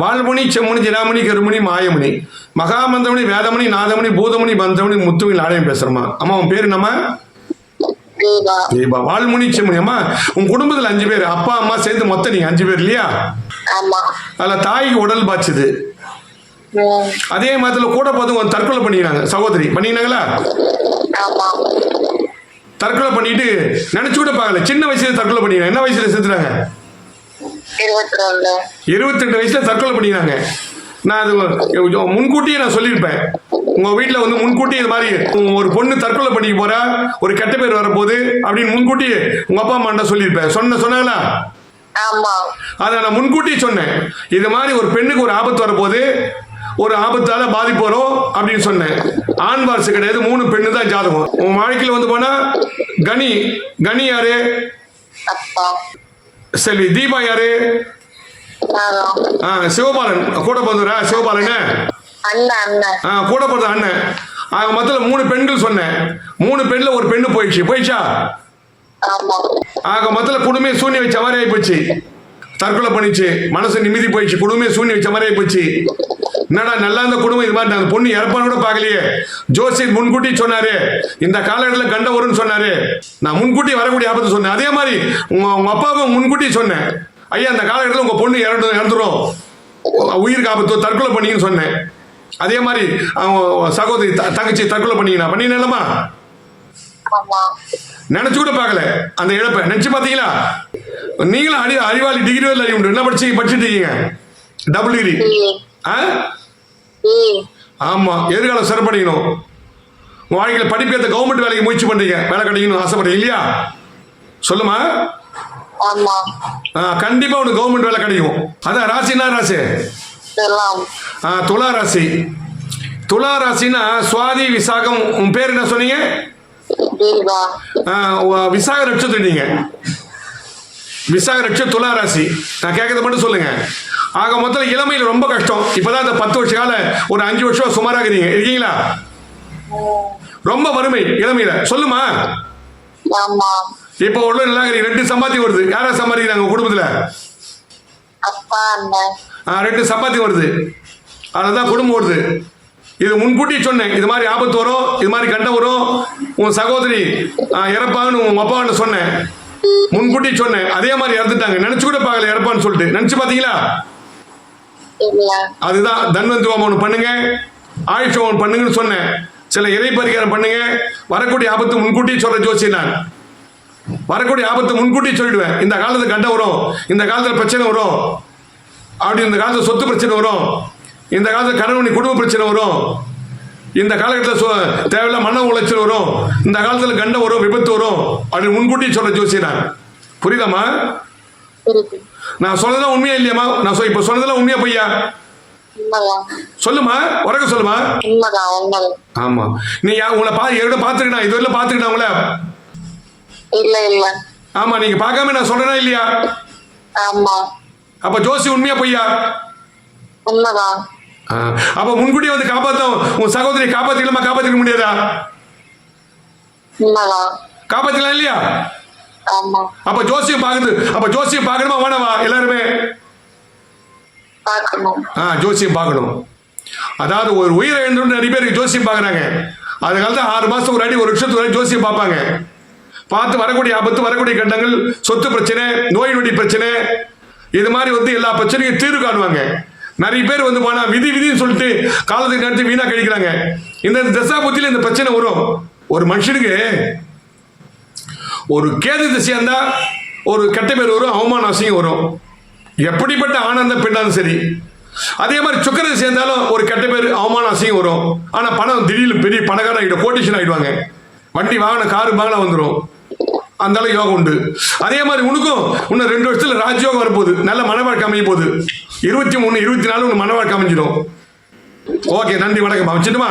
வால்முனி செம்முனி ஜினாமணி கருமணி மாயமணி மகாமந்தமணி வேதமணி நாதமணி பூதமணி மந்திரமணி முத்துவின் ஆலயம் பேசுறமா. அம்மா உன் பேரு நம்ம தீபா. வால்முனி செம்முனி. அம்மா உன் குடும்பத்துல 5 பேர், அப்பா அம்மா சேர்ந்து மொத்தம் நீங்க 5 பேர் இல்லையா? அதுல தாய்க்கு உடல் பாய்ச்சது. அதே மாதிரி கூட பார்த்து தற்கொலை பண்ணிக்கிறாங்க. சகோதரி பண்ணிக்கிறாங்களா? தற்கொலை பண்ணிட்டு நினைச்சு கூட பார்க்கல. சின்ன வயசுல தற்கொலை பண்ணிக்கிறாங்க. என்ன வயசுல செத்துறாங்க? 22 வயசுல தற்கொலை பண்ணிக்கிறாங்க. நான் அது முன்கூட்டியே நான் சொல்லியிருப்பேன். உங்க வீட்டுல முன்கூட்டி இது மாதிரி ஒரு பொண்ணு தற்கொலை பண்ணிக்க போறா, ஒரு கெட்ட பேர் வரப்போகுது அப்படின்னு முன்கூட்டி உங்க அப்பா அம்மா சொல்லியிருப்பேன். சொன்னாங்களா? அதை நான் முன்கூட்டியே சொன்னேன். இது மாதிரி ஒரு பெண்ணுக்கு ஒரு ஆபத்து வரப்போகுது, ஒரு ஆபத்தால பாதிப்பு வரும் அப்படின்னு சொன்னேன். ஆண் வாரிசு கிடையாது, 3 பெண்ணு தான் ஜாதகம். உன் வாழ்க்கையில் போனா கனி யாரு? செல்வி. தீபா யாரு? சிவபாலன். கூட பிறந்தவரா? சிவபாலன் கூட பிறந்த அண்ணன். ஆக மொத்தம் 3 பெண்கள் சொன்னேன். 3 பெண்ல ஒரு பெண்ணு போயிடுச்சா? ஆக மொத்தம் குடும்பமே சூன்யம் வச்ச மாதிரி ஆகி போச்சு. தற்கொலை பண்ணிச்சு, மனசு நிம்மதி போயிடுச்சு, குடும்பமே சூன்யம் வச்ச மாதிரி ஆகி போச்சு. என்னடா நல்லா இருந்த குடும்பம் இது மாதிரி, அந்த பொண்ணு இறப்பான்னு கூட பார்க்கலையே. ஜோசியர் முன்கூட்டி சொன்னாரு இந்த காலகட்டத்தில் கண்ட வரும்னு சொன்னாரு. நான் முன்கூட்டி வரக்கூடிய ஆபத்து சொன்னேன். அதே மாதிரி உங்க அப்பாவுக்கும் முன்கூட்டி சொன்னேன், ஐயா அந்த காலகட்டத்தில் உங்க பொண்ணு இறந்துரும், உயிருக்கு ஆபத்து, தற்கொலை பண்ணிங்கன்னு சொன்னேன். அதே மாதிரி அவங்க சகோதரி தங்கச்சி தற்கொலை பண்ணினேன்லமா நினைச்சு கூட பார்க்கல. அந்த இழப்பை நினைச்சு பார்த்தீங்களா? நீங்களும் அறிவாளி, டிகிரி அறிவு உண்டு. என்ன படிச்சுட்டு இருக்கீங்க? Double degree. ஆமா, எதிர்காலம் சிறப்படையணும். உங்க வாழ்க்கையில படிப்பேற்ற கவர்மெண்ட் வேலைக்கு முயற்சி பண்றீங்க, வேலை கிடைக்கணும் ஆசைப்படுறீங்க இல்லையா? சொல்லுமா. கண்டிப்பா உனக்கு கவர்மெண்ட் வேலை கிடைக்கும். அதான் ராசி என்ன ராசி? துலா ராசி. துலா ராசினா சுவாதி விசாகம். உன் பேர் என்ன சொன்னீங்க? விசாக நட்சத்திரம். நீங்க விசாக நட்சத்திரம் துலா ராசி. நான் கேட்கறத மட்டும் சொல்லுங்க. ஆக மொத்தம் இளமையில் ரொம்ப கஷ்டம். இப்பதான் இந்த 10 வருஷ கால ஒரு 5 வருஷம் சுமாராக இருக்கீங்களா? ரொம்ப வறுமை இளமையில. சொல்லுமா. இப்ப உள்ள நல்லா 2 சம்பாத்தியம் வருது. யாரா சம்பாதிக்கிறாங்க குடும்பத்துல? 2 சம்பாத்தியம் வருது. அதுதான் குடும்பம் வருது. இது முன்கூட்டி சொன்னேன், இது மாதிரி ஆபத்து வரும், இது மாதிரி கண்ட வரும், உன் சகோதரி இறப்பாங்கன்னு உங்க அப்பா சொன்னேன். முன்கூட்டி சொன்னேன். அதே மாதிரி இறந்துட்டாங்க. நினைச்சு கூட பார்க்கல இறப்பான்னு சொல்லிட்டு. நினைச்சு பாத்தீங்களா? அதுதான் தன்வந்தி ஹோமம் பண்ணுங்க, ஆயுஷ் ஹோமம் பண்ணுங்கன்னு சொன்னேன். சில இறை பரிகாரம் பண்ணுங்க. வரக்கூடிய ஆபத்து முன்கூட்டி சொல்ற ஜோசி. நான் வரக்கூடிய ஆபத்து முன்கூட்டி சொல்லிடுவேன். இந்த காலத்துல கண்ட வரும், இந்த காலத்துல பிரச்சனை வரும், அப்படி இந்த காலத்துல சொத்து பிரச்சனை வரும், இந்த காலத்துல கணவன் குடும்ப பிரச்சனை வரும், இந்த காலகட்டத்தில் தேவையில்ல மன உளைச்சல் வரும், இந்த காலத்துல கண்ட வரும், விபத்து வரும் அப்படின்னு முன்கூட்டி சொல்ற ஜோசி. நான் புரியுதாமா? நான் சொன்னதெல்லாம் உண்மையா இல்லையாமா? நான் இப்ப சொன்னதெல்லாம் உண்மையா பொய்யா? சொல்லுமா, உறக்க சொல்லுமா. ஆமா, நீ உங்களை பாத்துக்கிட்டா இதுவரை பாத்துக்கிட்டா உங்களை? ஆமா, நீங்க பார்க்காம நான் சொல்றேனா இல்லையா? அப்ப ஜோசி உண்மையா பொய்யா? அப்ப முன்கூட்டியே காப்பாத்தும் உன் சகோதரி காப்பாத்திக்கலாமா? காப்பாத்திக்க முடியாதா? காப்பாத்திக்கலாம் இல்லையா? அப்ப ஜோசியம் பாக்குது. அப்ப ஜோசியம் பார்க்கணுமா வேணவா? எல்லாருமே ஜோசியம் பார்க்கணும். அதாவது ஒரு உயிரை எழுந்து நிறைய பேருக்கு ஜோசியம் பாக்குறாங்க. அது காலத்துல 6 மாசம் ஒரு அடி, 1 வருஷத்துக்கு ஒரு ஜோசியம் பார்ப்பாங்க. பார்த்து வரக்கூடிய ஆபத்து, வரக்கூடிய கண்டங்கள், சொத்து பிரச்சனை, நோய் நொடி பிரச்சனை, இது மாதிரி எல்லா பிரச்சனையும் தீர்வு காணுவாங்க. நிறைய பேர் போனா விதின்னு சொல்லிட்டு காலத்துக்கு நேரத்தை வீணா கழிக்கிறாங்க. இந்த தசா புத்தியில இந்த பிரச்சனை வரும். ஒரு மனுஷனுக்கு ஒரு கேது திசையா இருந்தா ஒரு கெட்ட பேர் வரும், அவமான அசிங்கம் வரும். எப்படிப்பட்ட ஆனந்த பெண்ணாலும் சரி. அதே மாதிரி சுக்கர திசை இருந்தாலும் ஒரு கெட்ட பேர், அவமான அசிங்கம் வரும். ஆனா பணம் திடீர்னு பெரிய பணக்காரன் ஆகிடும், கோட்டீஷன் ஆயிடுவாங்க. வண்டி வாகனம், காரு பாகலாம் வந்துடும். அந்த அளவு யோகம் உண்டு. அதே மாதிரி உனக்கும் இன்னும் 2 வருஷத்துல ராஜயோகம் வரப்போகுது. நல்ல மனவாழ்க்கை அமைய போகுது. 23, 24 மனவாழ்க்கை அமைஞ்சிடும். ஓகே, நன்றி, வணக்கம். வச்சுட்டுமா?